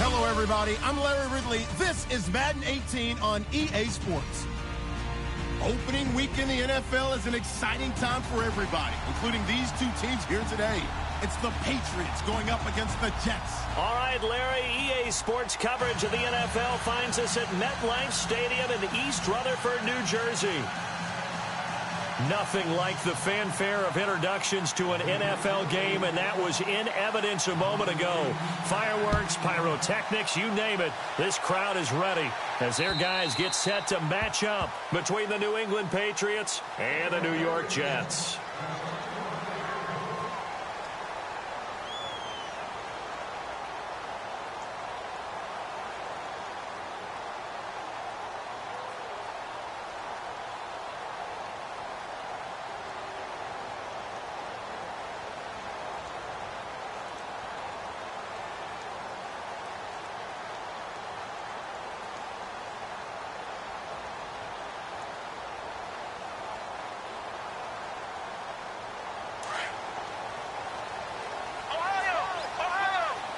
Hello, everybody. I'm Larry Ridley. This is Madden 18 on EA Sports. Opening week in the NFL is an exciting time for everybody, including these two teams here today. It's the Patriots going up against the Jets. All right, Larry, EA Sports coverage of the NFL finds us at MetLife Stadium in East Rutherford, New Jersey. Nothing like the fanfare of introductions to an NFL game, and that was in evidence a moment ago. Fireworks, pyrotechnics, you name it. This crowd is ready as their guys get set to match up between the New England Patriots and the New York Jets.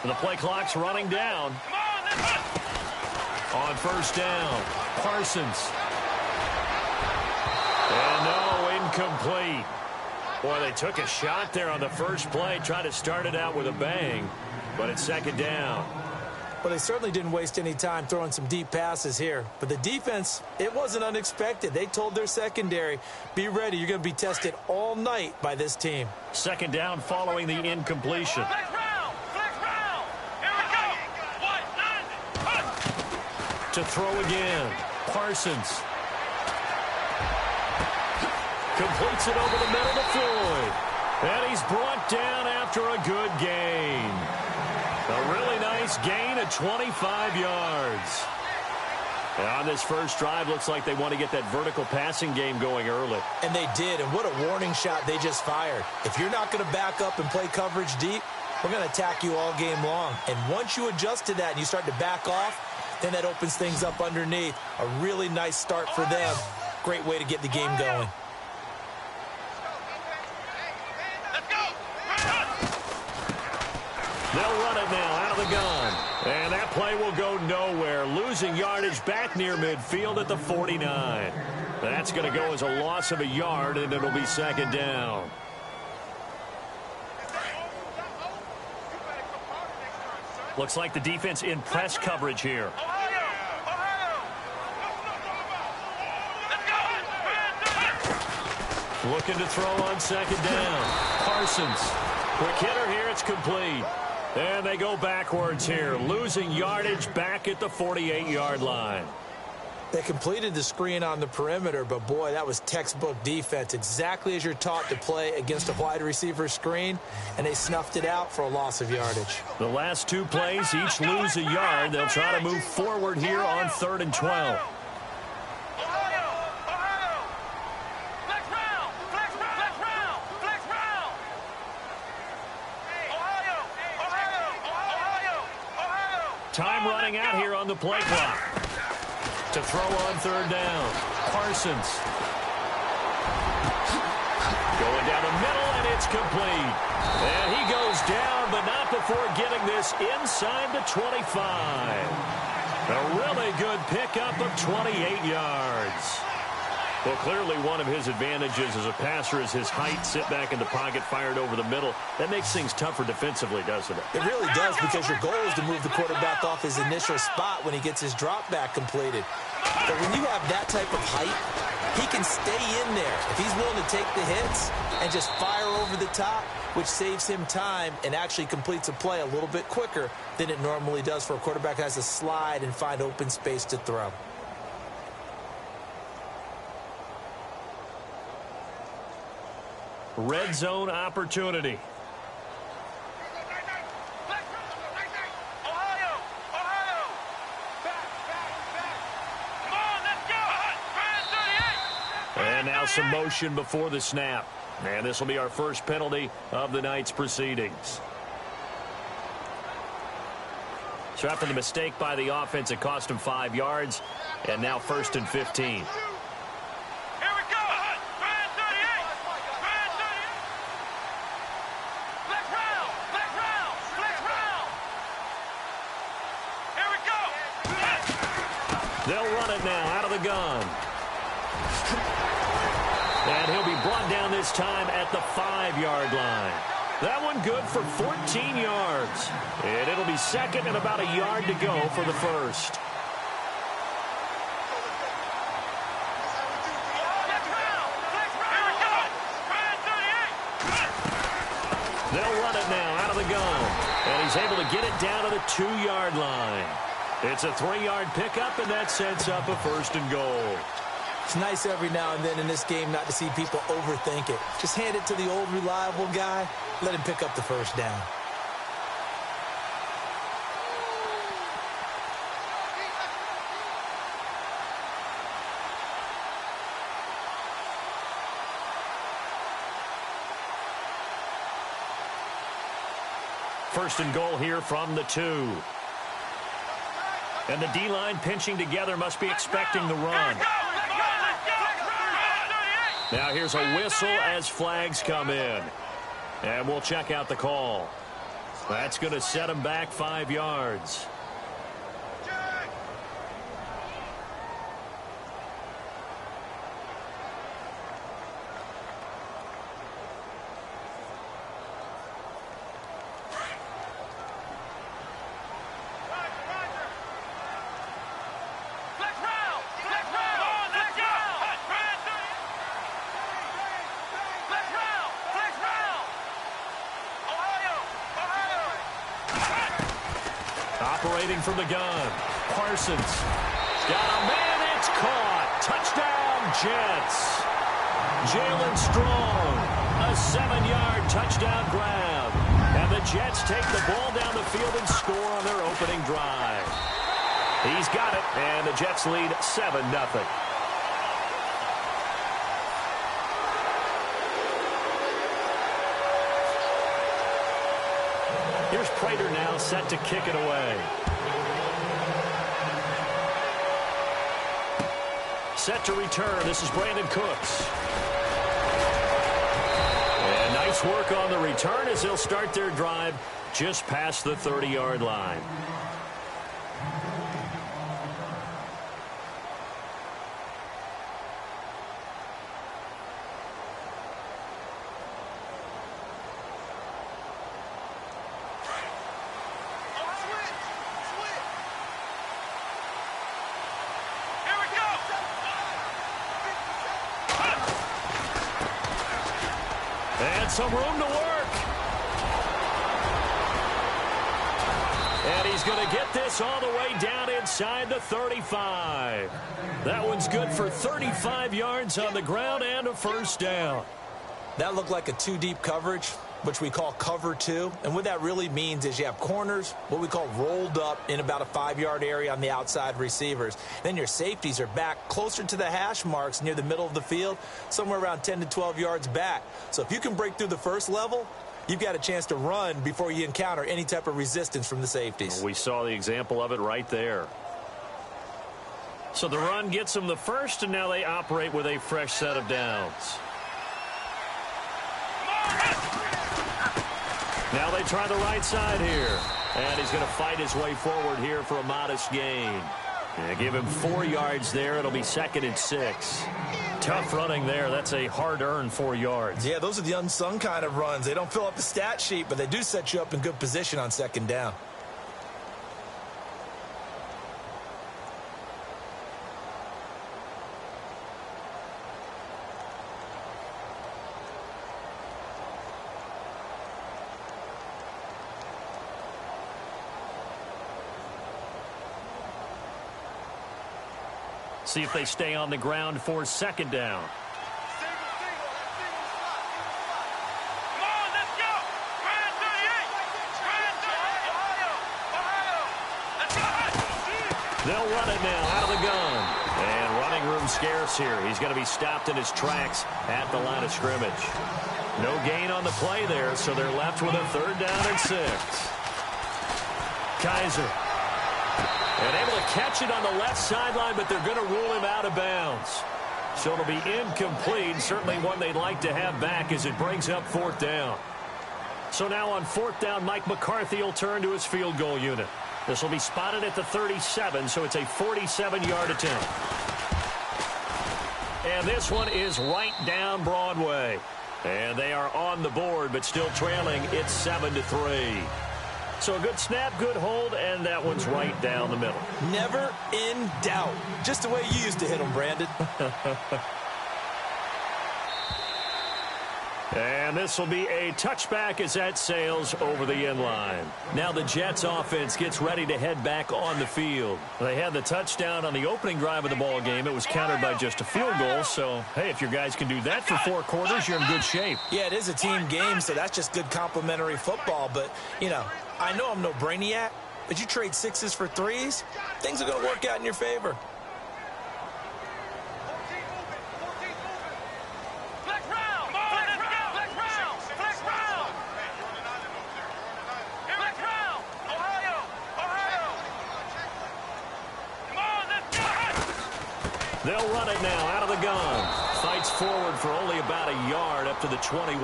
The play clock's running down. On first down, Parsons. And no, incomplete. Boy, they took a shot there on the first play, tried to start it out with a bang, but it's second down. Well, they certainly didn't waste any time throwing some deep passes here. But the defense, it wasn't unexpected. They told their secondary, be ready, you're going to be tested all night by this team. Second down following the incompletion. To throw again, Parsons. Completes it over the middle to Floyd. And he's brought down after a good gain. A really nice gain of 25 yards. And on this first drive, looks like they want to get that vertical passing game going early. And they did, and what a warning shot they just fired. If you're not going to back up and play coverage deep, we're going to attack you all game long. And once you adjust to that and you start to back off, then that opens things up underneath. A really nice start for them. Great way to get the game going. They'll run it now out of the gun. And that play will go nowhere. Losing yardage back near midfield at the 49. That's going to go as a loss of a yard, and it'll be second down. Looks like the defense in press coverage here. Looking to throw on second down. Parsons. Quick hitter here. It's complete. And they go backwards here. Losing yardage back at the 48-yard line. They completed the screen on the perimeter, but boy, that was textbook defense. Exactly as you're taught to play against a wide receiver screen, and they snuffed it out for a loss of yardage. The last two plays each lose a yard. They'll try to move forward here on 3rd and 12. Time running out here on the play clock. To throw on 3rd down, Parsons. Going down the middle, and it's complete. And he goes down, but not before getting this inside the 25. A really good pickup of 28 yards. Well, clearly one of his advantages as a passer is his height. Sit back in the pocket, fired over the middle. That makes things tougher defensively, doesn't it? It really does, because your goal is to move the quarterback off his initial spot when he gets his drop back completed. But when you have that type of height, he can stay in there if he's willing to take the hits and just fire over the top, which saves him time and actually completes a play a little bit quicker than it normally does for a quarterback who has to slide and find open space to throw. Red zone opportunity. And now some motion before the snap. And this will be our first penalty of the night's proceedings. So after the mistake by the offense, it cost him 5 yards. And now 1st and 15. They'll run it now out of the gun. And he'll be brought down this time at the 5-yard line. That one good for 14 yards. And it'll be second and about a yard to go for the first. They'll run it now out of the gun. And he's able to get it down to the 2-yard line. It's a 3-yard pickup, and that sets up a first and goal. It's nice every now and then in this game not to see people overthink it. Just hand it to the old reliable guy. Let him pick up the first down. First and goal here from the 2. And the D-line pinching together must be expecting the run. Now here's a whistle as flags come in. And we'll check out the call. That's going to set him back 5 yards. Operating from the gun. Parsons. Got a man. It's caught. Touchdown, Jets. Jalen Strong. A 7-yard touchdown grab. And the Jets take the ball down the field and score on their opening drive. He's got it, and the Jets lead 7-0. Here's Prater now set to kick it away. Set to return. This is Brandon Cooks. And nice work on the return as they'll start their drive just past the 30-yard line. And some room to work. And he's going to get this all the way down inside the 35. That one's good for 35 yards on the ground and a first down. That looked like a 2-deep coverage, which we call cover 2. And what that really means is you have corners, what we call rolled up in about a 5-yard area on the outside receivers. Then your safeties are back closer to the hash marks near the middle of the field, somewhere around 10 to 12 yards back. So if you can break through the first level, you've got a chance to run before you encounter any type of resistance from the safeties. We saw the example of it right there. So the run gets them the first, and now they operate with a fresh set of downs. Now they try the right side here. And he's going to fight his way forward here for a modest gain. Yeah, give him 4 yards there. It'll be 2nd and 6. Tough running there. That's a hard-earned 4 yards. Yeah, those are the unsung kind of runs. They don't fill up the stat sheet, but they do set you up in good position on 2nd down. See if they stay on the ground for 2nd down. They'll run it now out of the gun. And running room scarce here. He's going to be stopped in his tracks at the line of scrimmage. No gain on the play there, so they're left with a 3rd down and 6. Kaiser. And able to catch it on the left sideline, but they're going to rule him out of bounds. So it'll be incomplete. Certainly one they'd like to have back as it brings up 4th down. So now on 4th down, Mike McCarthy will turn to his field goal unit. This will be spotted at the 37, so it's a 47-yard attempt. And this one is right down Broadway. And they are on the board, but still trailing. It's 7-3. So a good snap, good hold, and that one's right down the middle. Never in doubt. Just the way you used to hit them, Brandon. And this will be a touchback as that sails over the end line. Now the Jets offense gets ready to head back on the field. They had the touchdown on the opening drive of the ball game. It was countered by just a field goal. So, hey, if your guys can do that for 4 quarters, you're in good shape. Yeah, it is a team game, so that's just good complimentary football. But, you know, I know I'm no brainiac, but you trade 6s for 3s, things are going to work out in your favor. They'll run it now out of the gun. Fights forward for only about a yard up to the 21.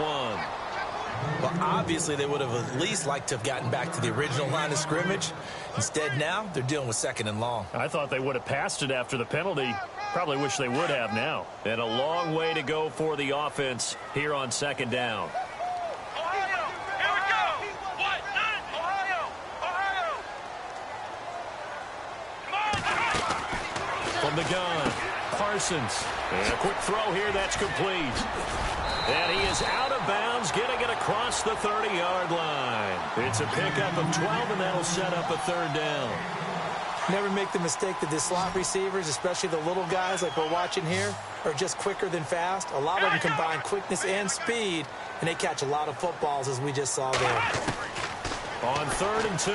Well, obviously they would have at least liked to have gotten back to the original line of scrimmage. Instead now, they're dealing with 2nd and long. I thought they would have passed it after the penalty. Probably wish they would have now. And a long way to go for the offense here on 2nd down. From the gun, Parsons. And a quick throw here, that's complete. And he is out of bounds, getting it across the 30-yard line. It's a pickup of 12, and that'll set up a 3rd down. Never make the mistake that the slot receivers, especially the little guys like we're watching here, are just quicker than fast. A lot of them combine quickness and speed, and they catch a lot of footballs, as we just saw there. On 3rd and 2,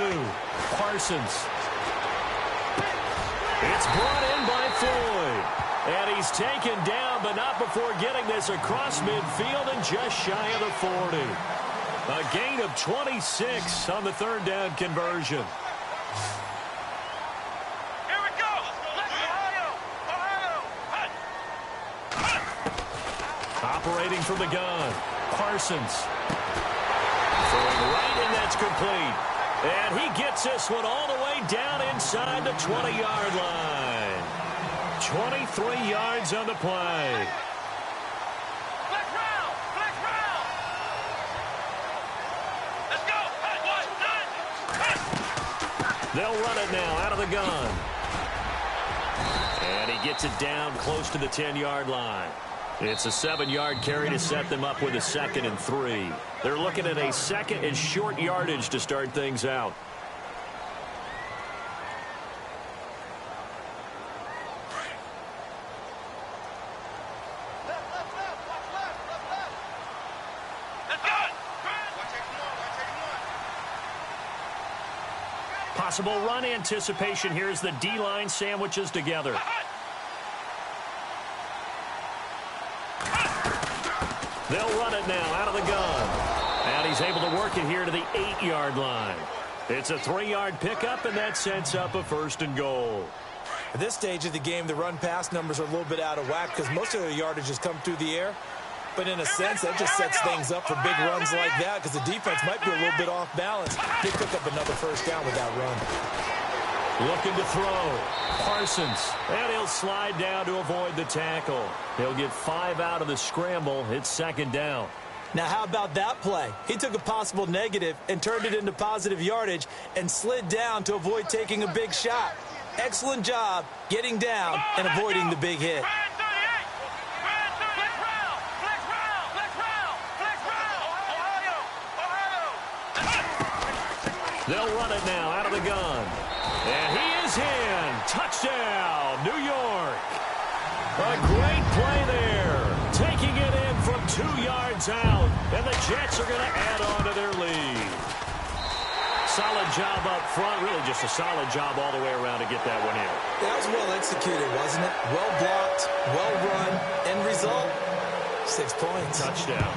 Parsons. It's brought in by Floyd. And he's taken down, but not before getting this across midfield and just shy of the 40. A gain of 26 on the 3rd down conversion. Here we go. Operating from the gun, Parsons. Throwing right, and that's complete. And he gets this one all the way down inside the 20-yard line. 23 yards on the play. Let's go. They'll run it now out of the gun. And he gets it down close to the 10-yard line. It's a 7-yard carry to set them up with a 2nd and 3. They're looking at a 2nd and short yardage to start things out. Possible run anticipation. Here's the D-line sandwiches together. They'll run it now out of the gun. And he's able to work it here to the 8-yard line. It's a 3-yard pickup, and that sets up a 1st and goal. At this stage of the game, the run-pass numbers are a little bit out of whack because most of their yardage has come through the air. But in a sense, that just sets things up for big runs like that because the defense might be a little bit off balance. They pick up another 1st down with that run. Looking to throw. Parsons. And he'll slide down to avoid the tackle. He'll get 5 out of the scramble. It's 2nd down. Now, how about that play? He took a possible negative and turned it into positive yardage and slid down to avoid taking a big shot. Excellent job getting down and avoiding the big hit. They'll run it now out of the gun. And he is in. Touchdown, New York. A great play there. Taking it in from 2 yards out. And the Jets are going to add on to their lead. Solid job up front. Really just a solid job all the way around to get that one in. That was well executed, wasn't it? Well blocked, well run. End result, 6 points. Touchdown.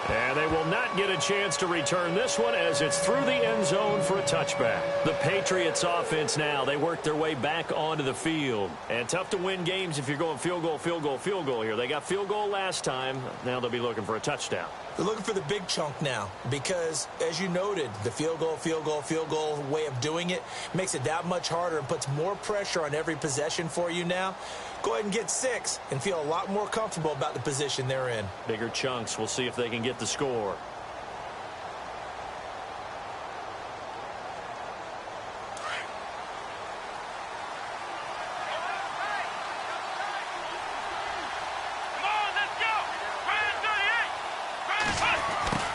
And they will not get a chance to return this one as it's through the end zone for a touchback. The Patriots offense now, they work their way back onto the field. And tough to win games if you're going field goal, field goal, field goal here. They got field goal last time. Now they'll be looking for a touchdown. They're looking for the big chunk now because, as you noted, the field goal way of doing it makes it that much harder and puts more pressure on every possession for you now. Go ahead and get 6 and feel a lot more comfortable about the position they're in. Bigger chunks. We'll see if they can get the score.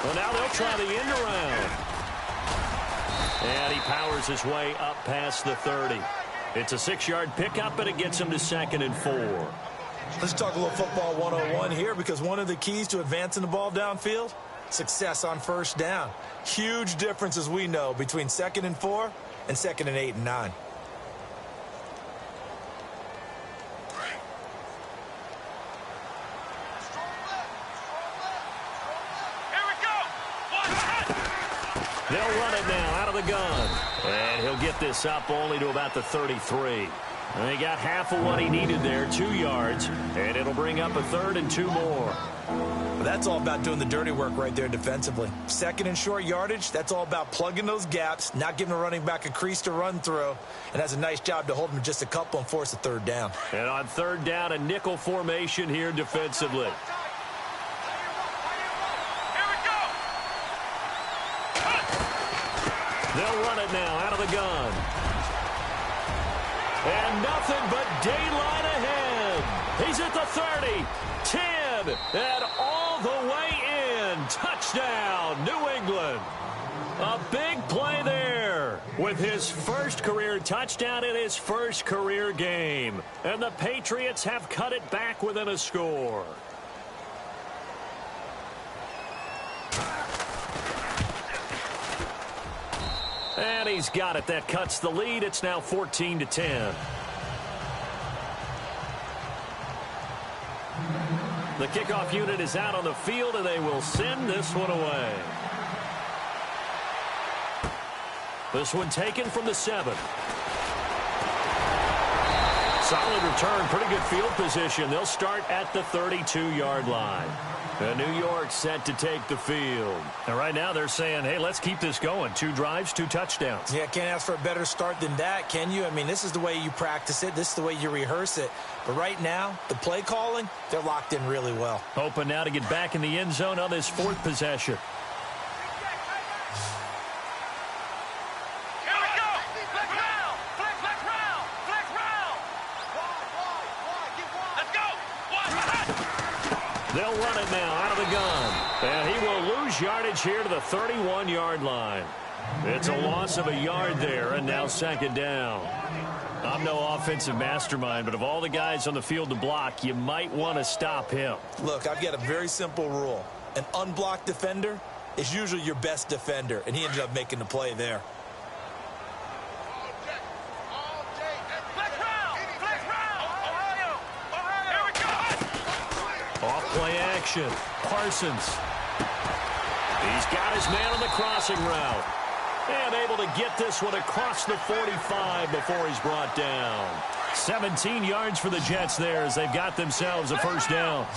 Well, now they'll try the end around. And he powers his way up past the 30. It's a 6-yard pickup, and it gets him to 2nd and 4. Let's talk a little football 101 here, because one of the keys to advancing the ball downfield, success on first down. Huge difference, as we know, between 2nd and 4 and 2nd and 8 and 9. They'll run it now out of the gun. And he'll get this up only to about the 33. And he got half of what he needed there, 2 yards. And it'll bring up a 3rd and 2 more. That's all about doing the dirty work right there defensively. 2nd and short yardage, that's all about plugging those gaps, not giving a running back a crease to run through. And has a nice job to hold him just a couple and force a 3rd down. And on 3rd down, a nickel formation here defensively. They'll run it now out of the gun. And nothing but daylight ahead. He's at the 30, 10, and all the way in. Touchdown, New England. A big play there with his first career touchdown in his first career game. And the Patriots have cut it back within a score. And he's got it. That cuts the lead. It's now 14-10. The kickoff unit is out on the field, and they will send this one away. This one taken from the 7. Solid return. Pretty good field position. They'll start at the 32-yard line. And New York set to take the field. And right now they're saying, hey, let's keep this going. 2 drives, 2 touchdowns. Yeah, can't ask for a better start than that, can you? I mean, this is the way you practice it. This is the way you rehearse it. But right now, the play calling, they're locked in really well. Hoping now to get back in the end zone on this 4th possession. They'll run it now out of the gun. And he will lose yardage here to the 31-yard line. It's a loss of a yard there, and now 2nd down. I'm no offensive mastermind, but of all the guys on the field to block, you might want to stop him. Look, I've got a very simple rule. An unblocked defender is usually your best defender, and he ended up making the play there. Off-play action. Parsons. He's got his man on the crossing route. And able to get this one across the 45 before he's brought down. 17 yards for the Jets there as they've got themselves a first down.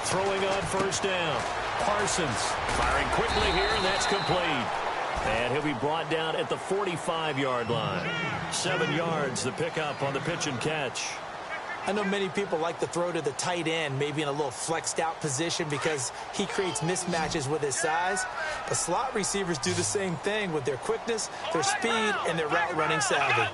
Throwing on first down. Parsons firing quickly here, and that's complete. And he'll be brought down at the 45-yard line. 7 yards, the pickup on the pitch and catch. I know many people like to throw to the tight end, maybe in a little flexed out position because he creates mismatches with his size. But slot receivers do the same thing with their quickness, their speed, and their route running savvy.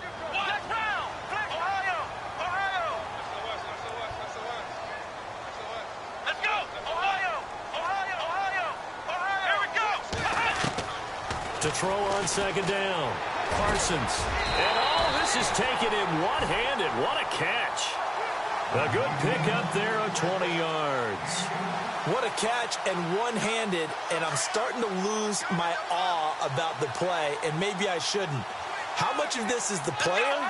To throw on 2nd down. Parsons. And all this is taken in one-handed. What a catch. A good pickup there on 20 yards. What a catch and one-handed, and I'm starting to lose my awe about the play, and maybe I shouldn't. How much of this is the player?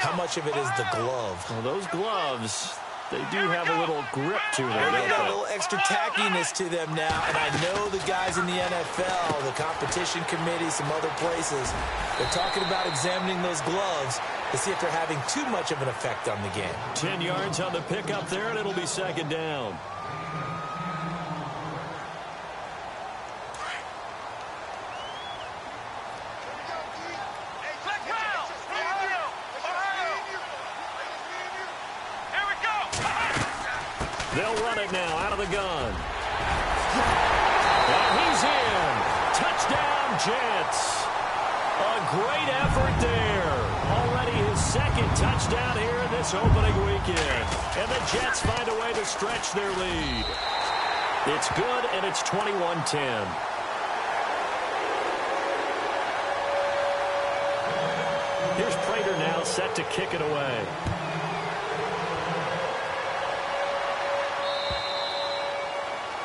How much of it is the glove? Well, those gloves, they do have a little grip to them. They got a little extra tackiness to them now, and I know the guys in the NFL, the competition committee, some other places, they're talking about examining those gloves to see if they're having too much of an effect on the game. 10 yards on the pickup there, and it'll be second down. They'll run it now out of the gun. And he's in. Touchdown, Jets. A great effort there. Already his second touchdown here in this opening weekend. And the Jets find a way to stretch their lead. It's good, and it's 21-10. Here's Prater now set to kick it away.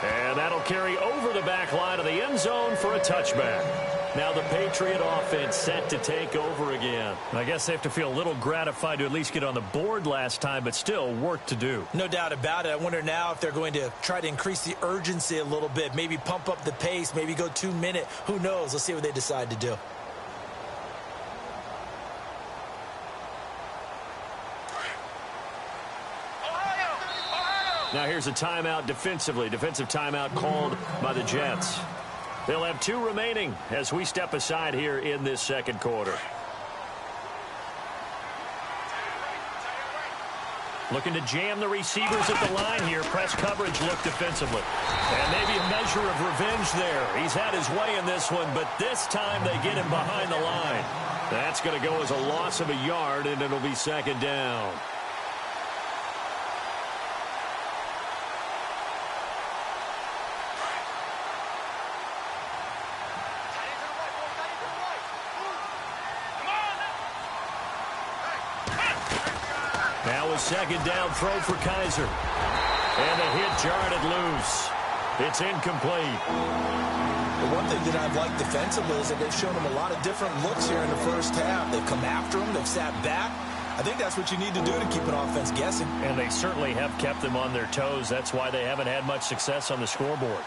And that'll carry over the back line of the end zone for a touchback. Now the Patriot offense set to take over again. I guess they have to feel a little gratified to at least get on the board last time, but still work to do. No doubt about it. I wonder now if they're going to try to increase the urgency a little bit, maybe pump up the pace, maybe go 2-minute. Who knows? Let's see what they decide to do. Now here's a timeout defensively. Defensive timeout called by the Jets. They'll have 2 remaining as we step aside here in this second quarter. Looking to jam the receivers at the line here. Press coverage look defensively. And maybe a measure of revenge there. He's had his way in this one, but this time they get him behind the line. That's going to go as a loss of a yard, and it'll be second down. Now a second down throw for Kaiser. And a hit jarred it loose. It's incomplete. The one thing that I've liked defensively is that they've shown them a lot of different looks here in the first half. They've come after them. They've sat back. I think that's what you need to do to keep an offense guessing. And they certainly have kept them on their toes. That's why they haven't had much success on the scoreboard.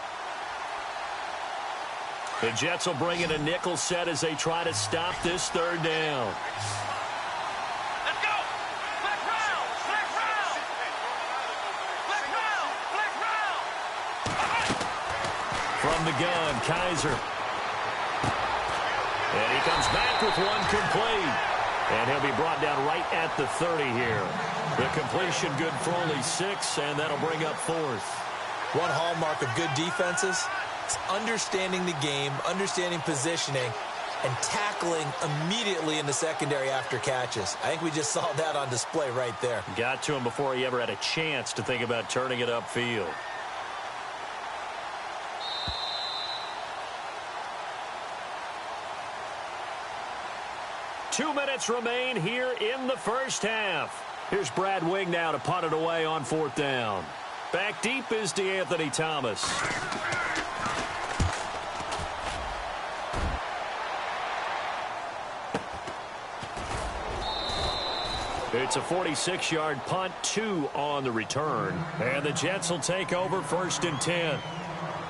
The Jets will bring in a nickel set as they try to stop this third down. From the gun, Kaiser. And he comes back with one complete. And he'll be brought down right at the 30 here. The completion good for only 6, and that'll bring up 4th. One hallmark of good defenses is understanding the game, understanding positioning, and tackling immediately in the secondary after catches. I think we just saw that on display right there. Got to him before he ever had a chance to think about turning it upfield. Two minutes remain here in the first half. Here's Brad Wing now to punt it away on 4th down. Back deep is DeAnthony Thomas. It's a 46-yard punt, 2 on the return. And the Jets will take over 1st and 10.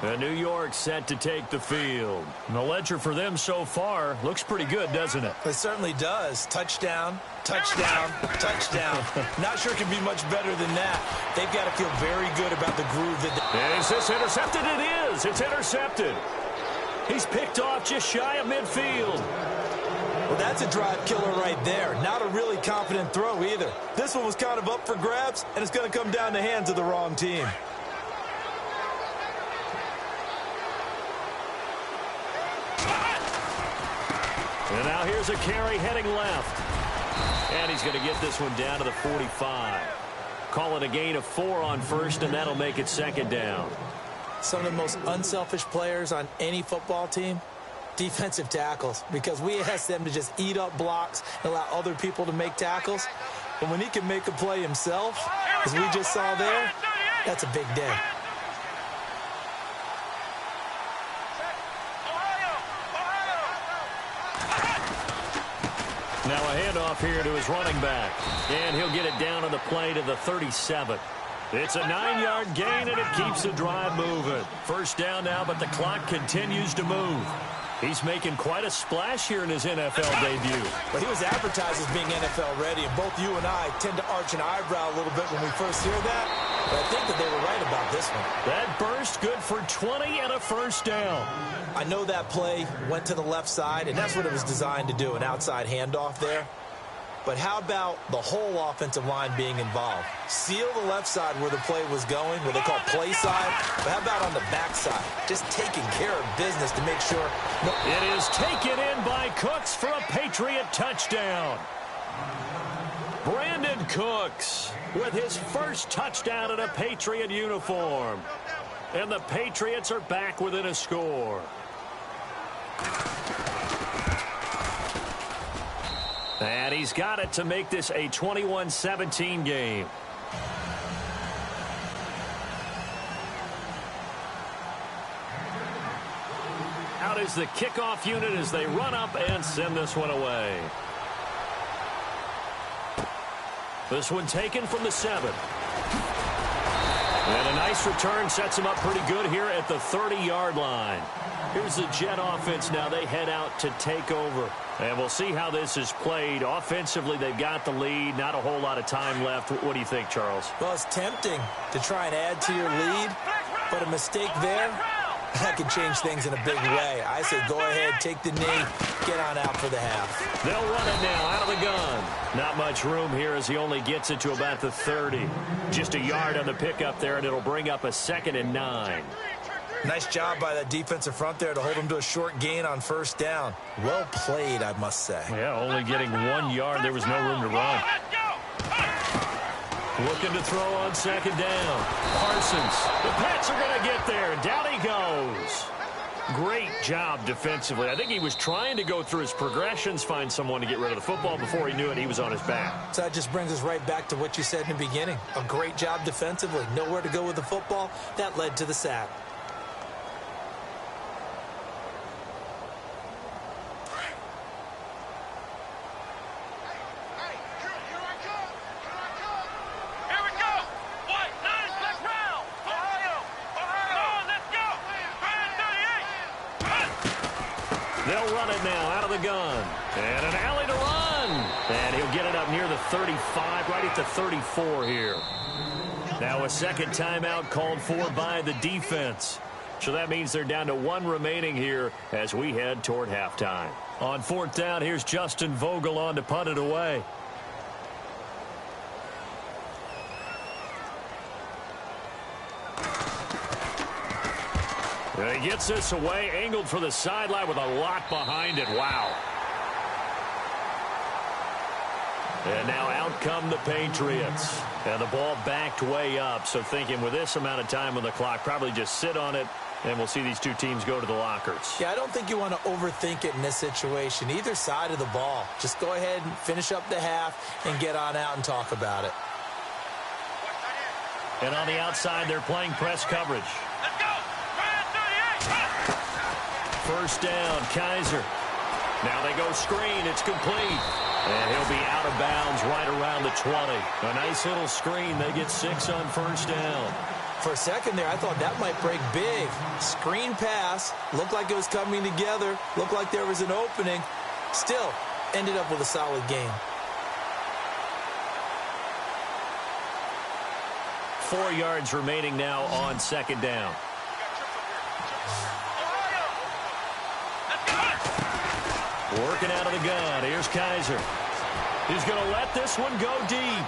And New York set to take the field. And the ledger for them so far looks pretty good, doesn't it? It certainly does. Touchdown, touchdown, touchdown. Not sure it can be much better than that. They've got to feel very good about the groove that And is this intercepted? It is. It's intercepted. He's picked off just shy of midfield. Well, that's a drive killer right there. Not a really confident throw either. This one was kind of up for grabs, and it's going to come down the hands of the wrong team. And now here's a carry heading left. And he's going to get this one down to the 45. Call it a gain of 4 on 1st, and that'll make it 2nd down. Some of the most unselfish players on any football team, defensive tackles, because we ask them to just eat up blocks and allow other people to make tackles. But when he can make a play himself, as we just saw there, that's a big day. Now a handoff here to his running back. And he'll get it down on the play to the 37. It's a 9-yard gain, and it keeps the drive moving. First down now, but the clock continues to move. He's making quite a splash here in his NFL debut. Well, he was advertised as being NFL ready, and both you and I tend to arch an eyebrow a little bit when we first hear that. But I think that they were right about this one. That burst good for 20 and a first down. I know that play went to the left side, and that's what it was designed to do, an outside handoff there. But how about the whole offensive line being involved? Seal the left side where the play was going, what they call play side. But how about on the back side? Just taking care of business to make sure. It is taken in by Cooks for a Patriot touchdown. Brandon Cooks with his first touchdown in a Patriot uniform. And the Patriots are back within a score. And he's got it to make this a 21-17 game. Out is the kickoff unit as they run up and send this one away. This one taken from the 7. And a nice return sets him up pretty good here at the 30-yard line. Here's the Jet offense now. They head out to take over. And we'll see how this is played. Offensively, they've got the lead. Not a whole lot of time left. What do you think, Charles? Well, it's tempting to try and add to your lead, but a mistake there, that could change things in a big way. I say go ahead, take the knee, get on out for the half. They'll run it now out of the gun. Not much room here as he only gets it to about the 30. Just a yard on the pickup there, and it'll bring up a 2nd and 9. Nice job by that defensive front there to hold him to a short gain on first down. Well played, I must say. Yeah, only getting 1 yard. There was no room to run. Looking to throw on 2nd down. Parsons. The Pats are going to get there. Down he goes. Great job defensively. I think he was trying to go through his progressions, find someone to get rid of the football. Before he knew it, he was on his back. So that just brings us right back to what you said in the beginning. A great job defensively. Nowhere to go with the football. That led to the sack. They'll run it now out of the gun. And an alley to run. And he'll get it up near the 35, right at the 34 here. Now a second timeout called for by the defense. So that means they're down to 1 remaining here as we head toward halftime. On 4th down, here's Justin Vogel on to punt it away. He gets this away, angled for the sideline with a lot behind it. Wow. And now out come the Patriots. And the ball backed way up. So thinking with this amount of time on the clock, probably just sit on it, and we'll see these two teams go to the lockers. Yeah, I don't think you want to overthink it in this situation. Either side of the ball. Just go ahead and finish up the half and get on out and talk about it. And on the outside, they're playing press coverage. Let's go. First down, Kaiser. Now they go screen. It's complete. And he'll be out of bounds right around the 20. A nice little screen. They get 6 on first down. For a second there, I thought that might break big. Screen pass. Looked like it was coming together. Looked like there was an opening. Still, ended up with a solid game. 4 yards remaining now on 2nd down. Working out of the gun. Here's Kaiser. He's going to let this one go deep.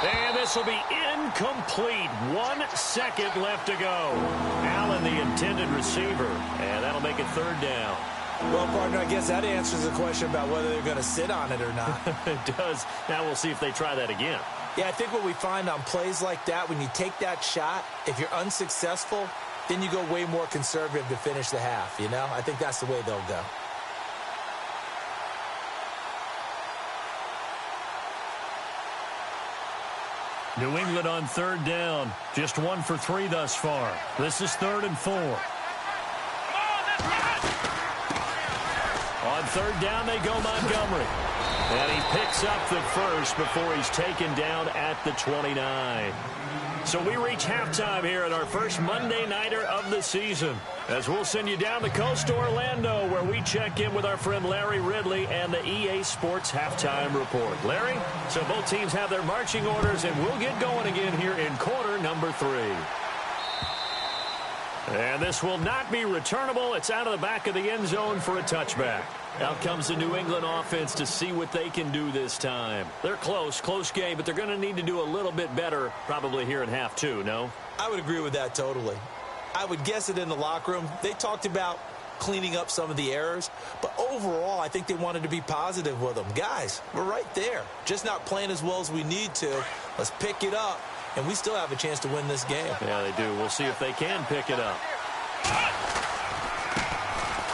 And this will be incomplete. 1 second left to go. Allen, the intended receiver. And that'll make it 3rd down. Well, partner, I guess that answers the question about whether they're going to sit on it or not. It does. Now we'll see if they try that again. Yeah, I think what we find on plays like that, when you take that shot, if you're unsuccessful, then you go way more conservative to finish the half, you know? I think that's the way they'll go. New England on 3rd down. Just 1 for 3 thus far. This is 3rd and 4. On third down they go, Montgomery. And he picks up the first before he's taken down at the 29. So we reach halftime here at our first Monday Nighter of the season, as we'll send you down the coast to Orlando, where we check in with our friend Larry Ridley and the EA Sports Halftime Report. Larry, so both teams have their marching orders, and we'll get going again here in quarter number 3. And this will not be returnable. It's out of the back of the end zone for a touchback. Out comes the New England offense to see what they can do this time. They're close game, but they're going to need to do a little bit better probably here in half 2, no? I would agree with that totally. I would guess it in the locker room. They talked about cleaning up some of the errors, but overall, I think they wanted to be positive with them. Guys, we're right there. Just not playing as well as we need to. Let's pick it up, and we still have a chance to win this game. Yeah, they do. We'll see if they can pick it up.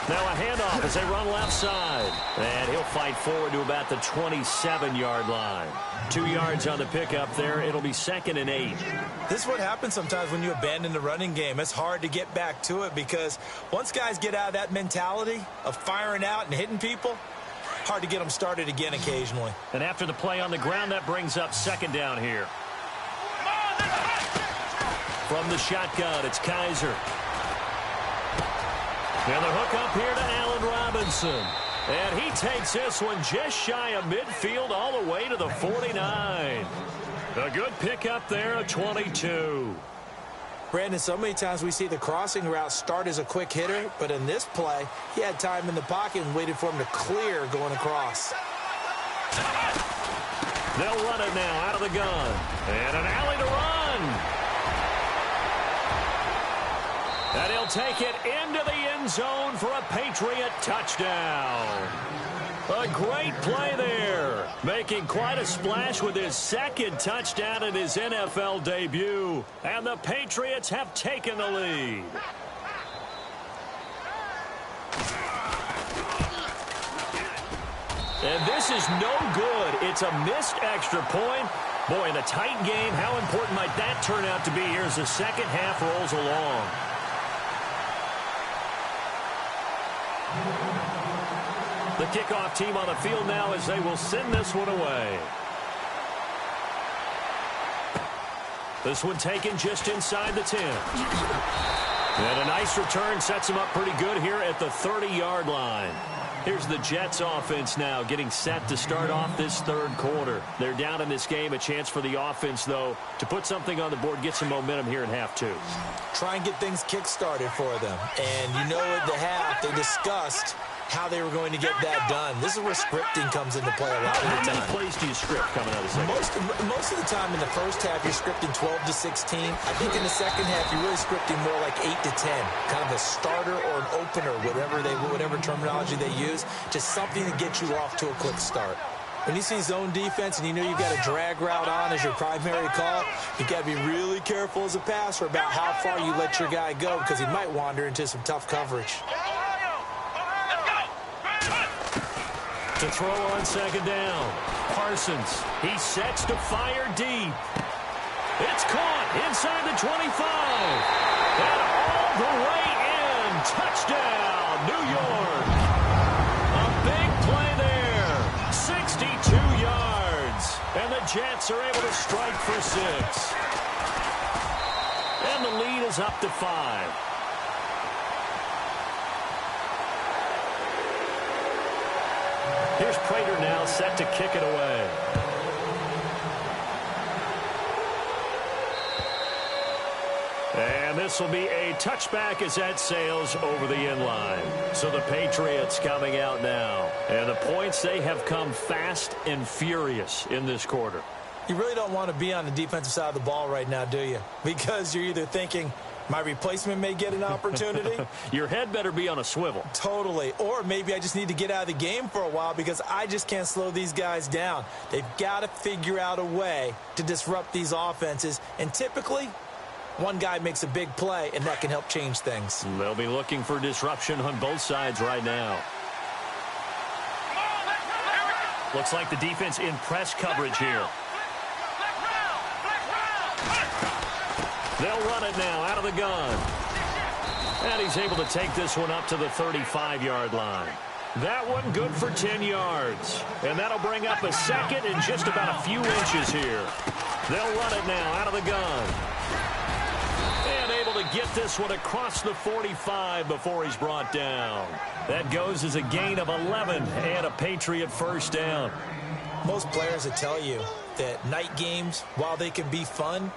Now a handoff as they run left side. And he'll fight forward to about the 27-yard line. 2 yards on the pickup there. It'll be 2nd and 8. This is what happens sometimes when you abandon the running game. It's hard to get back to it because once guys get out of that mentality of firing out and hitting people, hard to get them started again occasionally. And after the play on the ground, that brings up 2nd down here. From the shotgun, it's Kaiser. And the hook up here to Allen Robinson. And he takes this one just shy of midfield all the way to the 49. A good pickup there, a 22. Brandon, so many times we see the crossing route start as a quick hitter, but in this play, he had time in the pocket and waited for him to clear going across. They'll run it now out of the gun. And an alley to run. And he'll take it into the end zone for a Patriot touchdown. A great play there. Making quite a splash with his 2nd touchdown in his NFL debut. And the Patriots have taken the lead. And this is no good. It's a missed extra point. Boy, in a tight game, how important might that turn out to be here as the second half rolls along? The kickoff team on the field now as they will send this one away. This one taken just inside the 10. And a nice return sets them up pretty good here at the 30-yard line. Here's the Jets offense now getting set to start off this third quarter. They're down in this game. A chance for the offense, though, to put something on the board, get some momentum here in half 2. Try and get things kick-started for them. And you know at the half, they discussed how they were going to get that done. This is where scripting comes into play a lot of the time. How many plays do you script coming out of the second? Most of the time in the first half, you're scripting 12 to 16. I think in the second half, you're really scripting more like 8 to 10. Kind of a starter or an opener, whatever terminology they use. Just something to get you off to a quick start. When you see zone defense and you know you've got a drag route on as your primary call, you've got to be really careful as a passer about how far you let your guy go because he might wander into some tough coverage. To throw on second down. Parsons. He sets to fire deep. It's caught inside the 25. And all the way in. Touchdown, New York. A big play there. 62 yards. And the Jets are able to strike for 6. And the lead is up to 5. Here's Prater now set to kick it away. And this will be a touchback as that sails over the end line. So the Patriots coming out now. And the points, they have come fast and furious in this quarter. You really don't want to be on the defensive side of the ball right now, do you? Because you're either thinking, my replacement may get an opportunity. Your head better be on a swivel. Totally. Or maybe I just need to get out of the game for a while because I just can't slow these guys down. They've got to figure out a way to disrupt these offenses. And typically, one guy makes a big play, and that can help change things. They'll be looking for disruption on both sides right now. Looks like the defense in press coverage here. They'll run it now out of the gun. And he's able to take this one up to the 35-yard line. That one good for 10 yards. And that'll bring up a second in just about a few inches here. They'll run it now out of the gun. And able to get this one across the 45 before he's brought down. That goes as a gain of 11 and a Patriot first down. Most players will tell you that night games, while they can be fun,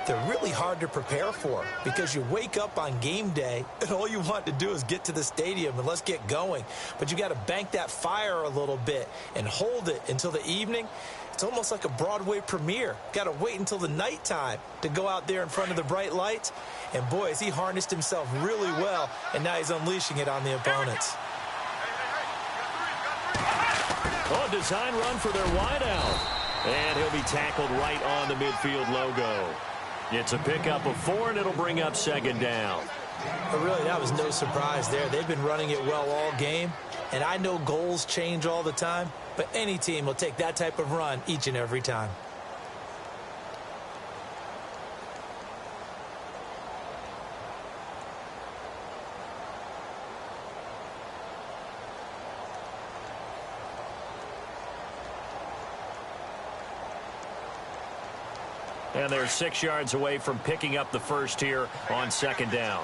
they're really hard to prepare for because you wake up on game day and all you want to do is get to the stadium and let's get going. But you got to bank that fire a little bit and hold it until the evening. It's almost like a Broadway premiere. Got to wait until the nighttime to go out there in front of the bright lights. And boy, has he harnessed himself really well, and now he's unleashing it on the opponents. Oh, design run for their wideout. And he'll be tackled right on the midfield logo. It's a pickup of 4, and it'll bring up second down. But really, that was no surprise there. They've been running it well all game. And I know goals change all the time, but any team will take that type of run each and every time. And they're 6 yards away from picking up the first here on second down.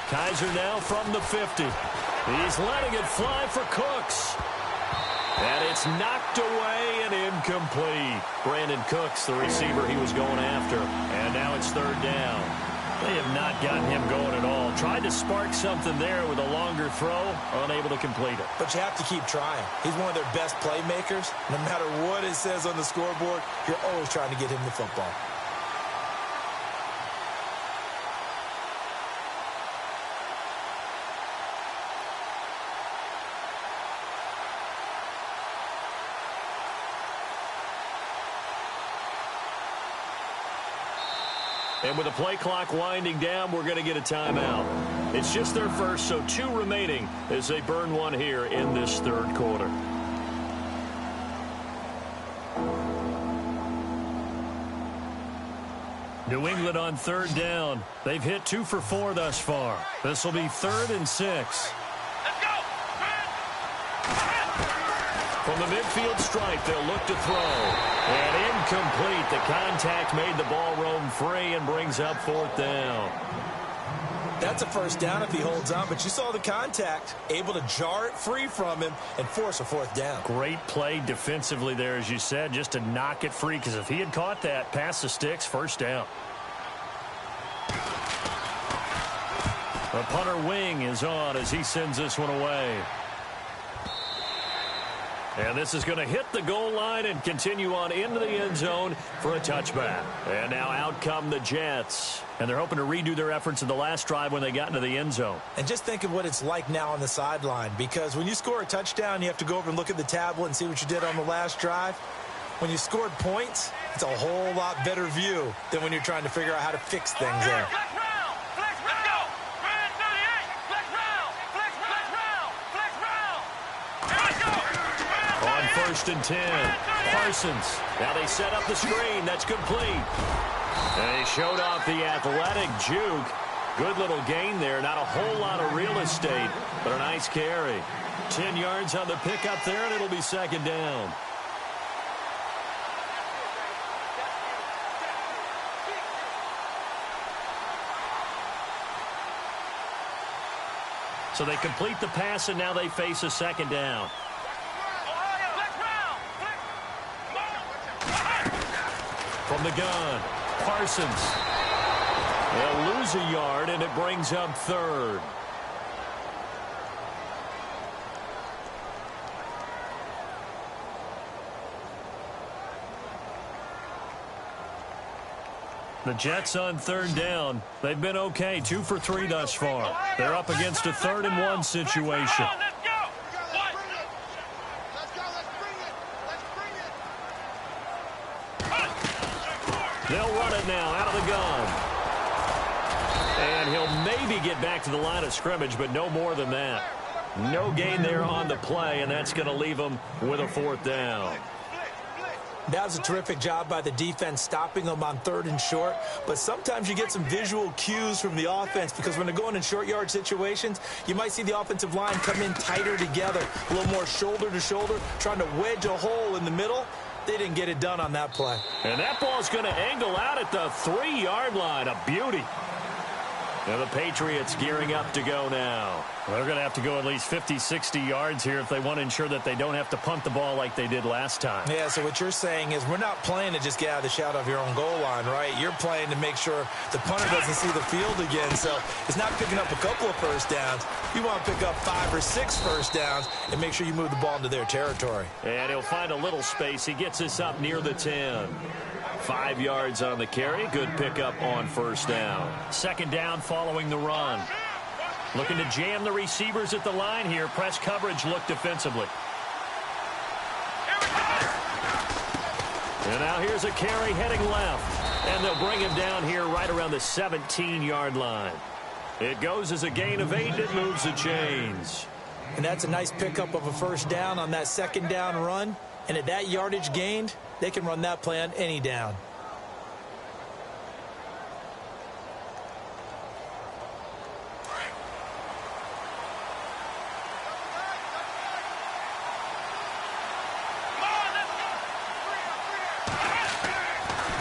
Kaiser now from the 50. He's letting it fly for Cooks. And it's knocked away and incomplete. Brandon Cooks, the receiver he was going after. And now it's third down. They have not gotten him going at all. Tried to spark something there with a longer throw, unable to complete it. But you have to keep trying. He's one of their best playmakers. No matter what it says on the scoreboard, you're always trying to get him the football. And with the play clock winding down, we're going to get a timeout. It's just their first, so 2 remaining as they burn one here in this third quarter. New England on third down. They've hit 2 for 4 thus far. This will be 3rd and 6. From the midfield stripe, they'll look to throw. And incomplete. The contact made the ball roam free and brings up 4th down. That's a first down if he holds on, but you saw the contact. Able to jar it free from him and force a 4th down. Great play defensively there, as you said, just to knock it free, because if he had caught that, past the sticks, first down. The punter wing is on as he sends this one away. And this is going to hit the goal line and continue on into the end zone for a touchback. And now out come the Jets. And they're hoping to redo their efforts in the last drive when they got into the end zone. And just think of what it's like now on the sideline, because when you score a touchdown, you have to go over and look at the tablet and see what you did on the last drive. When you scored points, it's a whole lot better view than when you're trying to figure out how to fix things there. First and 10. Parsons. Now they set up the screen. That's complete. And he showed off the athletic juke. Good little gain there. Not a whole lot of real estate, but a nice carry. 10 yards on the pickup there, and it'll be second down. So they complete the pass, and now they face a second down. From the gun, Parsons. They'll lose a yard, and it brings up 3rd. The Jets on third down. They've been okay, 2 for 3 thus far. They're up against a 3rd and 1 situation. They'll run it now out of the gun. And he'll maybe get back to the line of scrimmage, but no more than that. No gain there on the play, and that's going to leave them with a 4th down. That was a terrific job by the defense stopping them on 3rd and short. But sometimes you get some visual cues from the offense because when they're going in short yard situations, you might see the offensive line come in tighter together, a little more shoulder to shoulder, trying to wedge a hole in the middle. They didn't get it done on that play. And that ball's going to angle out at the 3-yard line. A beauty. Now the Patriots gearing up to go now. Well, they're going to have to go at least 50, 60 yards here if they want to ensure that they don't have to punt the ball like they did last time. Yeah, so what you're saying is we're not playing to just get out of the shadow of your own goal line, right? You're playing to make sure the punter doesn't see the field again. So it's not picking up a couple of first downs. You want to pick up 5 or 6 first downs and make sure you move the ball into their territory. And he'll find a little space. He gets us up near the 10. 5 yards on the carry. Good pickup on first down. 2nd down following the run. Looking to jam the receivers at the line here. Press coverage look defensively. And now here's a carry heading left. And they'll bring him down here right around the 17-yard line. It goes as a gain of 8. It moves the chains. And that's a nice pickup of a first down on that 2nd down run. And at that yardage gained, they can run that play on any down.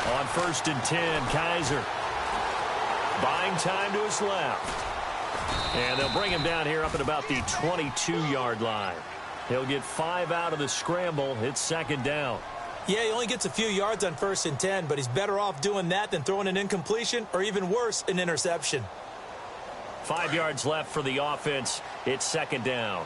On 1st and 10, Kaiser. Buying time to his left. And they'll bring him down here up at about the 22-yard line. He'll get 5 out of the scramble. It's 2nd down. Yeah, he only gets a few yards on 1st and 10, but he's better off doing that than throwing an incompletion or even worse, an interception. 5 yards left for the offense. It's 2nd down.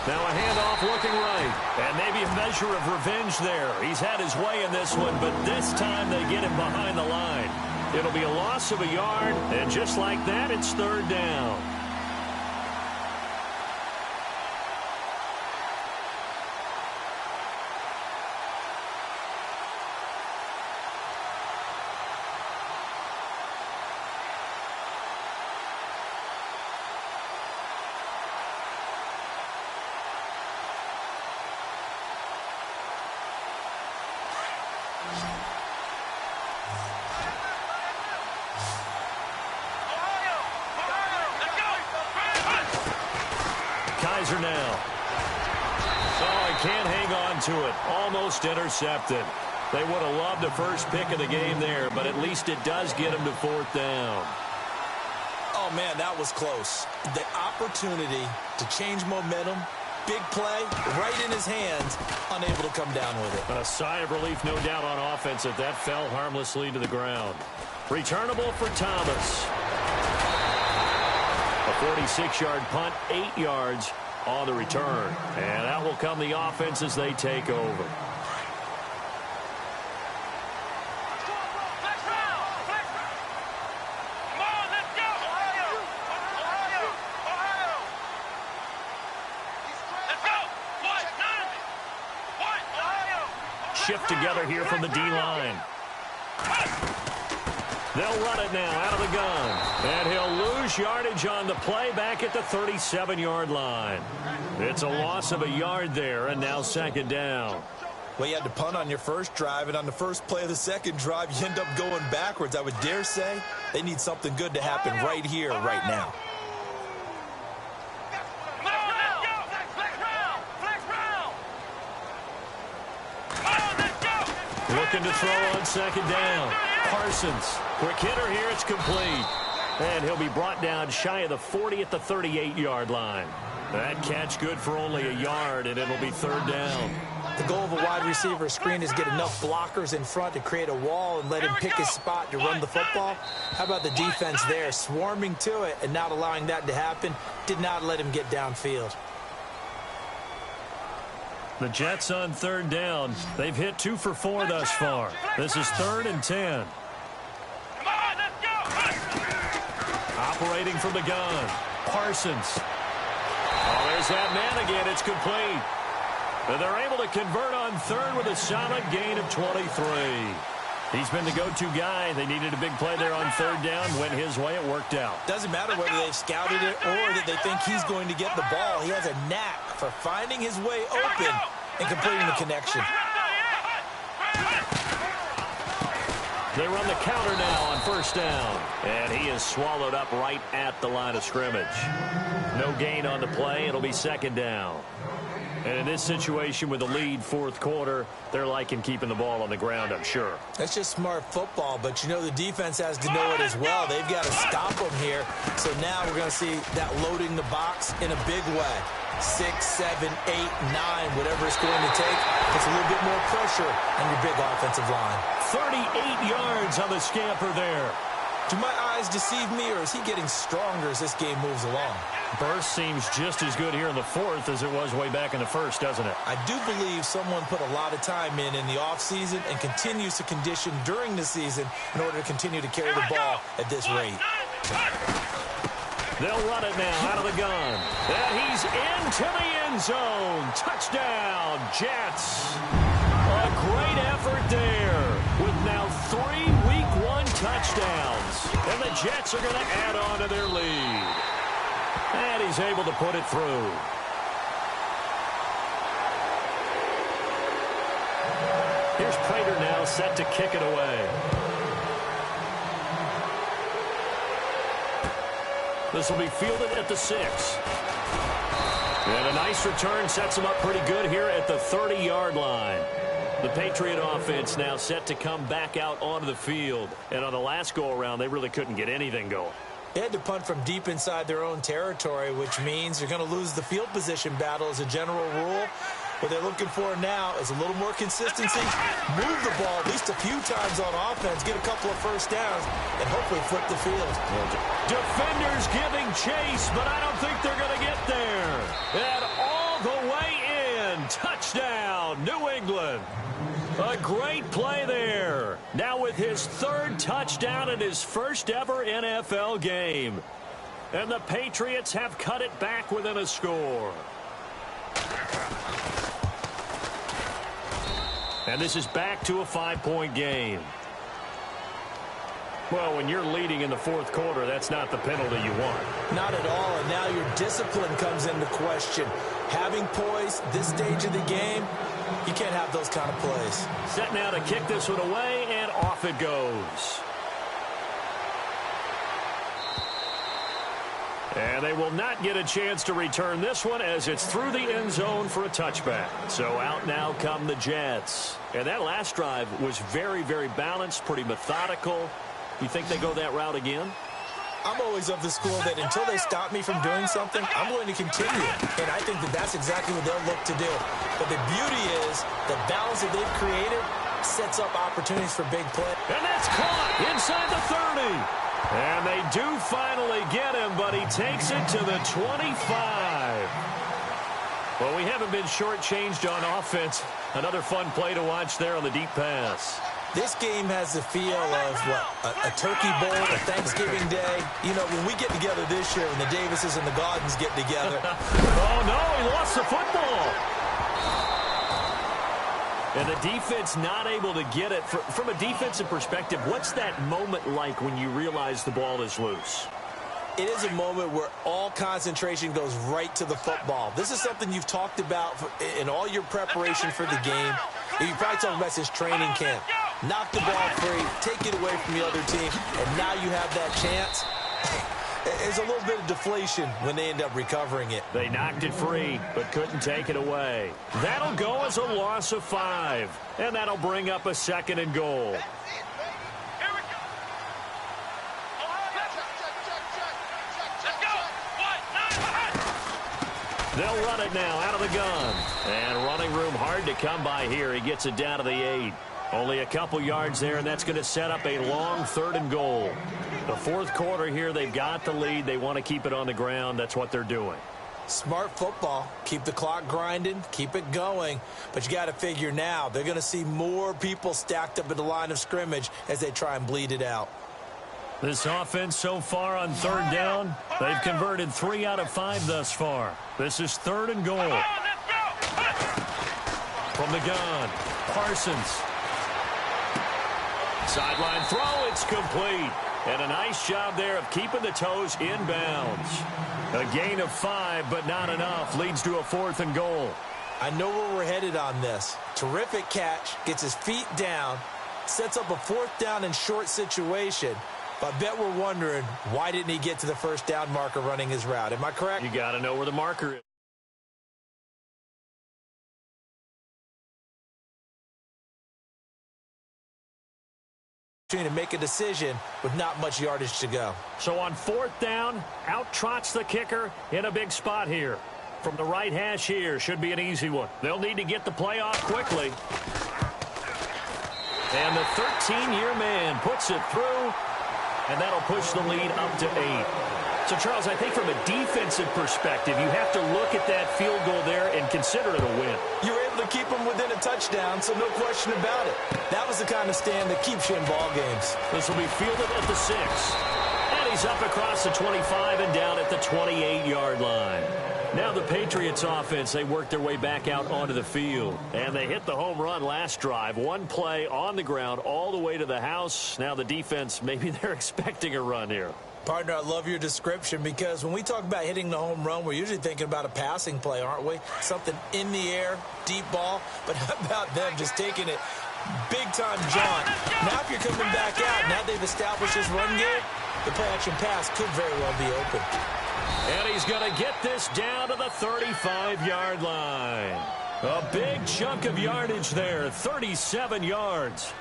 Now a handoff looking right. And maybe a measure of revenge there. He's had his way in this one, but this time they get him behind the line. It'll be a loss of a yard, and just like that, it's 3rd down. Kaiser now. Oh, he can't hang on to it. Almost intercepted. They would have loved the first pick of the game there, but at least it does get him to 4th down. Oh, man, that was close. The opportunity to change momentum, big play, right in his hands, unable to come down with it. A sigh of relief, no doubt, on offense if that fell harmlessly to the ground. Returnable for Thomas. A 46-yard punt, 8 yards on the return. And that will come the offense as they take over. Shift together here from the D-line. They'll run it now out of the gun. And he'll lose yardage on the play back at the 37-yard line. It's a loss of a yard there, and now 2nd down. Well, you had to punt on your first drive, and on the first play of the second drive, you end up going backwards. I would dare say they need something good to happen right here, right now. Looking to throw on 2nd down. Parsons. Quick hitter here. It's complete. And he'll be brought down shy of the 40 at the 38-yard line. That catch good for only a yard, and it'll be 3rd down. The goal of a wide receiver screen is get enough blockers in front to create a wall and let him pick his spot to run the football. How about the defense there, swarming to it and not allowing that to happen? Did not let him get downfield. The Jets on 3rd down. They've hit 2 for 4 thus far. This is 3rd and 10. Operating from the gun. Parsons. Oh, there's that man again. It's complete. And they're able to convert on 3rd with a solid gain of 23. He's been the go-to guy. They needed a big play there on third down. Went his way. It worked out. Doesn't matter whether they've scouted it or that they think he's going to get the ball. He has a knack for finding his way open and completing the connection. They run the counter now on first down. And he is swallowed up right at the line of scrimmage. No gain on the play. It'll be second down. And in this situation with the lead fourth quarter, they're liking keeping the ball on the ground, I'm sure. That's just smart football, but you know the defense has to know it as well. They've got to stop them here. So now we're going to see that loading the box in a big way. 6, 7, 8, 9, whatever it's going to take. It's a little bit more pressure on your big offensive line. 38 yards on the scamper there. Do my eyes deceive me, or is he getting stronger as this game moves along? Burst seems just as good here in the fourth as it was way back in the first, doesn't it? I do believe someone put a lot of time in the offseason and continues to condition during the season in order to continue to carry the ball at this rate. They'll run it now out of the gun. And he's into the end zone. Touchdown, Jets. A great effort there with now 3 week 1 touchdowns. And the Jets are going to add on to their lead. And he's able to put it through. Here's Prater now set to kick it away. This will be fielded at the 6. And a nice return sets him up pretty good here at the 30-yard line. The Patriot offense now set to come back out onto the field. And on the last go-around, they really couldn't get anything going. They had to punt from deep inside their own territory, which means you're going to lose the field position battle as a general rule. What they're looking for now is a little more consistency, move the ball at least a few times on offense, get a couple of first downs, and hopefully flip the field. Defenders giving chase, but I don't think they're going to get there. And all the way in. Touchdown, New England. A great play there. Now with his 3rd touchdown in his first ever NFL game. And the Patriots have cut it back within a score. And this is back to a 5-point game. Well, when you're leading in the fourth quarter, that's not the penalty you want. Not at all, and now your discipline comes into question. Having poise this stage of the game, you can't have those kind of plays. Set now to kick this one away, and off it goes. And they will not get a chance to return this one as it's through the end zone for a touchback. So out now come the Jets. And that last drive was very, very balanced, pretty methodical. You think they go that route again? I'm always of the school that until they stop me from doing something, I'm going to continue. And I think that that's exactly what they'll look to do. But the beauty is the balance that they've created sets up opportunities for big play. And that's caught inside the 30. And they do finally get him, but he takes it to the 25. Well, we haven't been shortchanged on offense. Another fun play to watch there on the deep pass. This game has the feel of, a turkey bowl, a Thanksgiving day. You know, when we get together this year, when the Davises and the Gaudens get together. Oh, no, he lost the football. And the defense not able to get it. From a defensive perspective, what's that moment like when you realize the ball is loose? It is a moment where all concentration goes right to the football. This is something you've talked about in all your preparation for the game. You probably talked about since training camp. Knock the ball free, take it away from the other team, and now you have that chance. There's a little bit of deflation when they end up recovering it. They knocked it free, but couldn't take it away. That'll go as a loss of 5, and that'll bring up a 2nd and goal. They'll run it now out of the gun. And running room hard to come by here. He gets it down to the 8. Only a couple yards there, and that's going to set up a long 3rd and goal. The fourth quarter here, they've got the lead. They want to keep it on the ground. That's what they're doing. Smart football. Keep the clock grinding. Keep it going. But you got to figure now, they're going to see more people stacked up at the line of scrimmage as they try and bleed it out. This offense so far on 3rd down, they've converted 3 out of 5 thus far. This is 3rd and goal. From the gun, Parsons. Sideline throw, it's complete. And a nice job there of keeping the toes in bounds. A gain of 5, but not enough. Leads to a 4th and goal. I know where we're headed on this. Terrific catch, gets his feet down, sets up a 4th down and short situation. But I bet we're wondering, why didn't he get to the first down marker running his route? Am I correct? You got to know where the marker is. To make a decision with not much yardage to go. So on 4th down, out trots the kicker in a big spot here. From the right hash here, should be an easy one. They'll need to get the play off quickly. And the 13-year man puts it through, and that'll push the lead up to 8. So, Charles, I think from a defensive perspective, you have to look at that field goal there and consider it a win. You were able to keep them within a touchdown, so no question about it. That was the kind of stand that keeps you in ball games. This will be fielded at the 6. And he's up across the 25 and down at the 28-yard line. Now the Patriots offense, they work their way back out onto the field. And they hit the home run last drive. One play on the ground all the way to the house. Now the defense, maybe they're expecting a run here. Partner, I love your description because when we talk about hitting the home run, we're usually thinking about a passing play, aren't we? Something in the air, deep ball. But how about them just taking it big-time jaunt? Now if you're coming back out, now they've established this run game, the play-action pass could very well be open. And he's going to get this down to the 35-yard line. A big chunk of yardage there, 37 yards.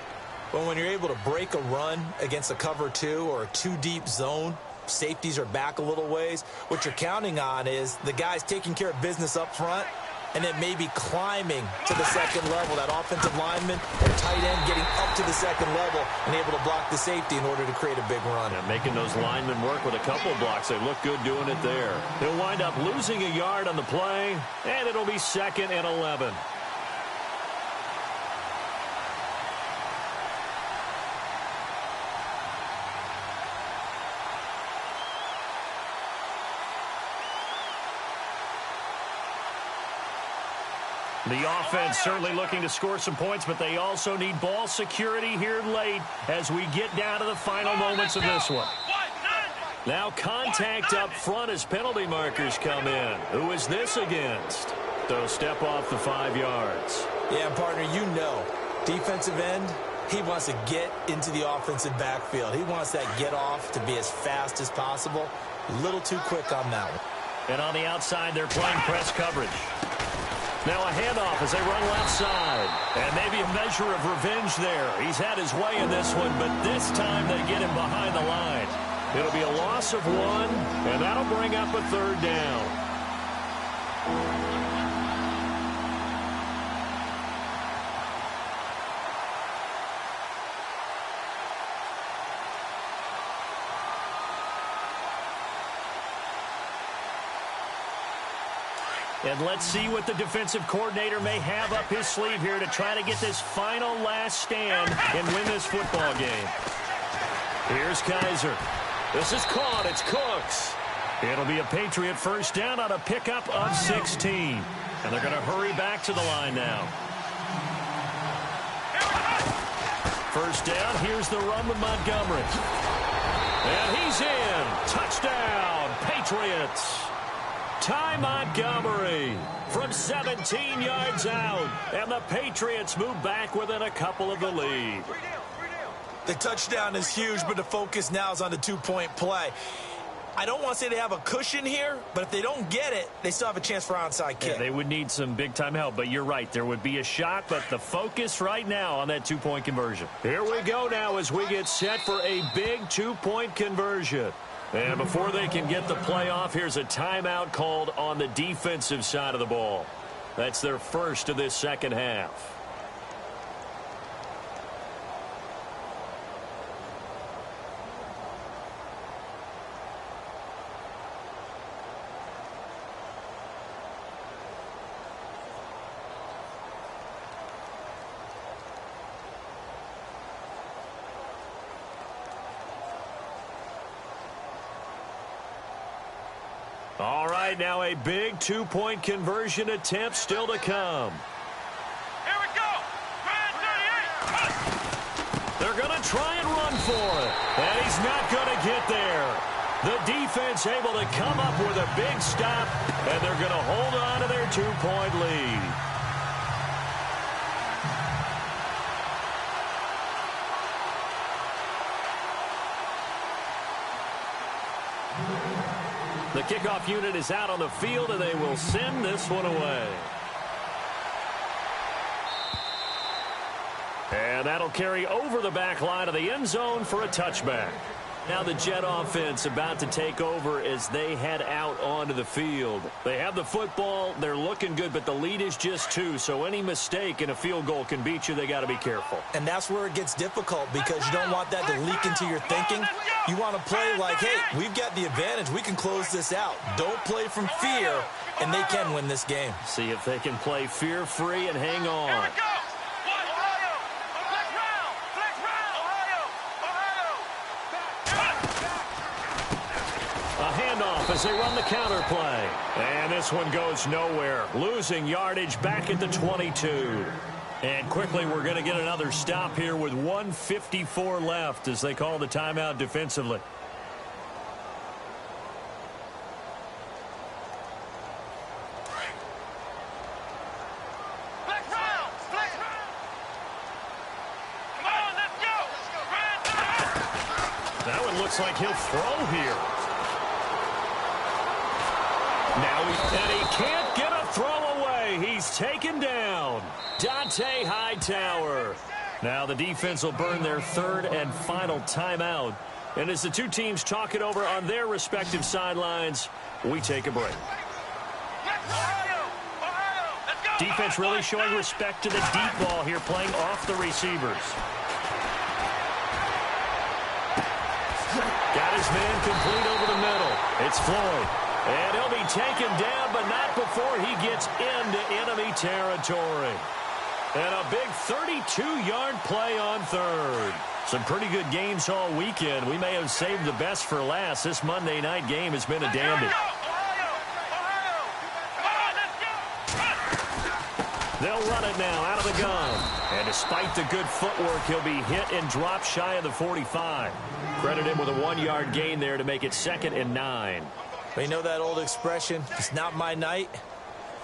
Well, when you're able to break a run against a cover 2 or a 2-deep zone, safeties are back a little ways. What you're counting on is the guys taking care of business up front and then maybe climbing to the second level. That offensive lineman or tight end getting up to the second level and able to block the safety in order to create a big run. Yeah, making those linemen work with a couple of blocks. They look good doing it there. They'll wind up losing a yard on the play, and it'll be 2nd and 11. The offense certainly looking to score some points, but they also need ball security here late as we get down to the final moments of this one. Now contact up front as penalty markers come in. Who is this against? So step off the 5 yards. Yeah, partner, you know, defensive end, he wants to get into the offensive backfield. He wants that get off to be as fast as possible. A little too quick on that one. And on the outside, they're playing press coverage. Now a handoff as they run left side. And maybe a measure of revenge there. He's had his way in this one, but this time they get him behind the line. It'll be a loss of 1, and that'll bring up a 3rd down. And let's see what the defensive coordinator may have up his sleeve here to try to get this final last stand and win this football game. Here's Kaiser. This is caught. It's Cooks. It'll be a Patriot first down on a pickup of 16. And they're going to hurry back to the line now. First down. Here's the run with Montgomery. And he's in. Touchdown, Patriots. Ty Montgomery from 17 yards out. And the Patriots move back within a couple of the lead. The touchdown is huge, but the focus now is on the two-point play. I don't want to say they have a cushion here, but if they don't get it, they still have a chance for onside kick. Yeah, they would need some big-time help, but you're right. There would be a shot, but the focus right now on that two-point conversion. Here we go now as we get set for a big two-point conversion. And before they can get the play off, here's a timeout called on the defensive side of the ball. That's their first of this second half. All right, now a big two-point conversion attempt still to come. Here we go. Man 38. They're they're going to try and run for it. And he's not going to get there. The defense able to come up with a big stop, and they're going to hold on to their 2-point lead. The kickoff unit is out on the field, and they will send this one away. And that'll carry over the back line of the end zone for a touchback. Now the Jet offense about to take over as they head out onto the field. They have the football. They're looking good, but the lead is just 2. So any mistake in a field goal can beat you. They got to be careful. And that's where it gets difficult because you don't want that to leak into your thinking. You want to play like, hey, we've got the advantage. We can close this out. Don't play from fear, and they can win this game. See if they can play fear-free and hang on. As they run the counter play. And this one goes nowhere. Losing yardage back at the 22. And quickly we're going to get another stop here with 1:54 left as they call the timeout defensively. That one looks like he'll throw here. Now he can't get a throw away. He's taken down. Dante Hightower. Now the defense will burn their 3rd and final timeout. And as the two teams talk it over on their respective sidelines, we take a break. Defense really showing respect to the deep ball here, playing off the receivers. Got his man complete over the middle. It's Floyd. And he'll be taken down, but not before he gets into enemy territory. And a big 32-yard play on 3rd. Some pretty good games all weekend. We may have saved the best for last. This Monday night game has been a dandy. They'll run it now out of the gun. And despite the good footwork, he'll be hit and dropped shy of the 45. Credit him with a 1-yard gain there to make it 2nd and 9. But you know that old expression, it's not my night?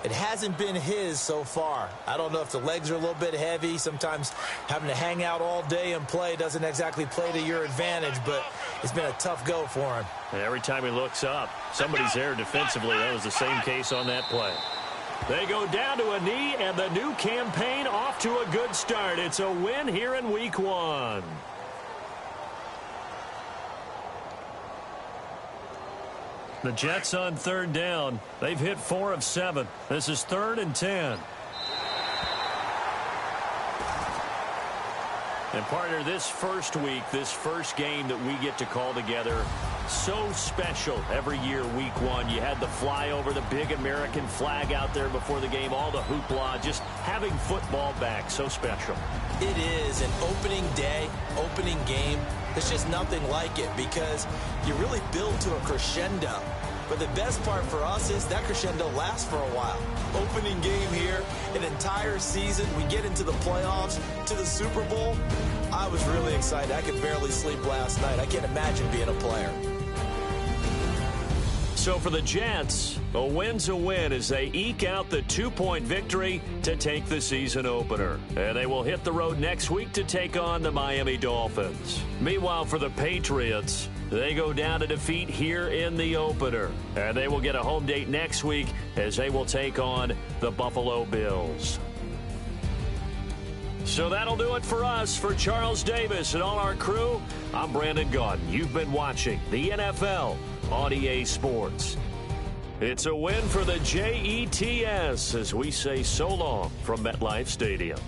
It hasn't been his so far. I don't know if the legs are a little bit heavy. Sometimes having to hang out all day and play doesn't exactly play to your advantage, but it's been a tough go for him. And every time he looks up, somebody's there defensively. That was the same case on that play. They go down to a knee, and the new campaign off to a good start. It's a win here in week 1. The Jets on 3rd down. They've hit 4 of 7. This is 3rd and 10. And partner, this first week, this first game that we get to call together, so special every year, week 1. You had the flyover, the big American flag out there before the game, all the hoopla, just having football back, so special. It is an opening day, opening game. There's just nothing like it because you really build to a crescendo. But the best part for us is that crescendo lasts for a while. Opening game here, an entire season. We get into the playoffs, to the Super Bowl. I was really excited. I could barely sleep last night. I can't imagine being a player. So for the Jets, a win's a win as they eke out the 2-point victory to take the season opener. And they will hit the road next week to take on the Miami Dolphins. Meanwhile, for the Patriots, they go down to defeat here in the opener. And they will get a home date next week as they will take on the Buffalo Bills. So that'll do it for us. For Charles Davis and all our crew, I'm Brandon Gaudin. You've been watching the NFL on EA Sports. It's a win for the Jets as we say so long from MetLife Stadium.